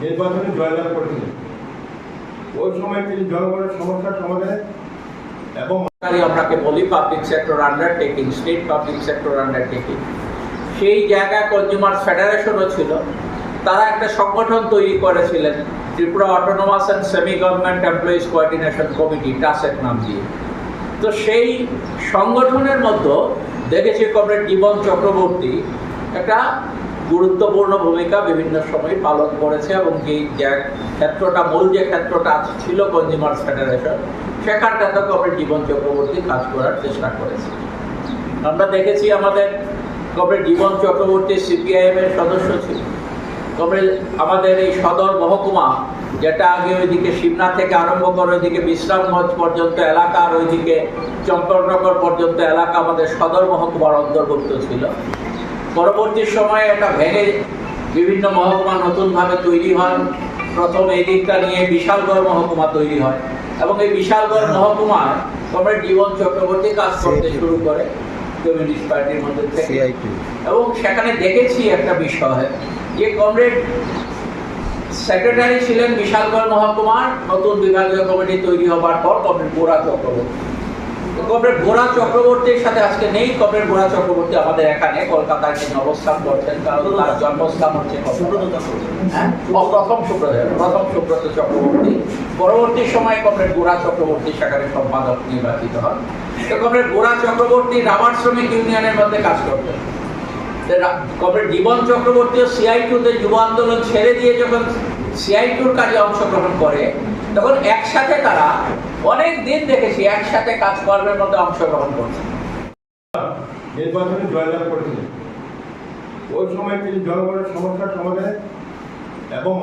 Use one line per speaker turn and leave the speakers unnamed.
নির্বাচনে জয়লাভ করেছিলেন। ওই সময় তিনি জনগণের সমস্যার সমাধানে এবং
আপনাকে বলি public sector undertaking, state public sector undertaking, সেই জায়গায় কনজিউমার ফেডারেশনও ছিল। তারা একটা সংগঠন তৈরি করেছিলেন, Tripura autonomous and semi government employees coordination committee, টাসেক নাম দিয়ে। তো সেই সংগঠনের মধ্যে দেখেছি কমরেড জীবন চক্রবর্তী একটা গুরুত্বপূর্ণ ভূমিকা বিভিন্ন সময় পালন করেছে, এবং যে ক্ষেত্রটা মূল যে ক্ষেত্রটা ছিল কনজিউমার্স ফেডারেশন, সেখানটাতে কমরেড জীবন চক্রবর্তী কাজ করার চেষ্টা করেছে। আমরা দেখেছি আমাদের কমরেড জীবন চক্রবর্তী সিপিআইএম এর সদস্য ছিল। কমরেড আমাদের এই সদর মহকুমা, যেটা আগে ওইদিকে শিবনা থেকে আরম্ভ করে ওইদিকে বিশ্রামগঞ্জ পর্যন্ত এলাকা আর ওইদিকে চম্পকনগর পর্যন্ত এলাকা আমাদের সদর মহকুমার অন্তর্ভুক্ত ছিল। পরবর্তী সময়ে এটা ভেঙে বিভিন্ন মহকুমা নতুনভাবে তৈরি হয়। প্রথম এই দিকটা নিয়ে বিশালগড় মহকুমা তৈরি হয়, এবং এই বিশালগড় মহকুমায় কমরেড জীবন চক্রবর্তী কাজ করতে শুরু করে কমিউনিস্ট পার্টির মধ্যে থেকে। এবং সেখানে দেখেছি একটা বিষয়, যে কমরেড সেক্রেটারি ছিলেন বিশালগড় মহকুমার নতুন বিভাগীয় কমিটি তৈরি হবার পর কমরেড গোরা চক্রবর্তী। কমরেড গোরা চক্রবর্তীর সাথে আজকে নেই। কমরেড গোরা চক্রবর্তী আমাদের এখানে কলকাতায় তিনি অবস্থান করছেন, কারণ তার জন্মস্থান হচ্ছে প্রথম সুব্রত চক্রবর্তী। পরবর্তী সময়ে কমরেড গোরা চক্রবর্তী সেখানে সম্পাদক নির্বাচিত হন। তো কমরেড গোরা চক্রবর্তী রাবার শ্রমিক ইউনিয়নের মধ্যে কাজ করতেন। কমরেড জীবন চক্রবর্তীও CI2-তে যুব আন্দোলন ছেড়ে দিয়ে যখন CI2-র কাজে অংশগ্রহণ করে, তখন একসাথে তারা অনেক দিন দেখেছি একসাথে কাজকর্মের মধ্যে অংশগ্রহণ করছে।
নির্বাচনে জয়লাভ করেছিলেন। ওই সময় তিনি জনগণের সমস্যার সমাধানে এবং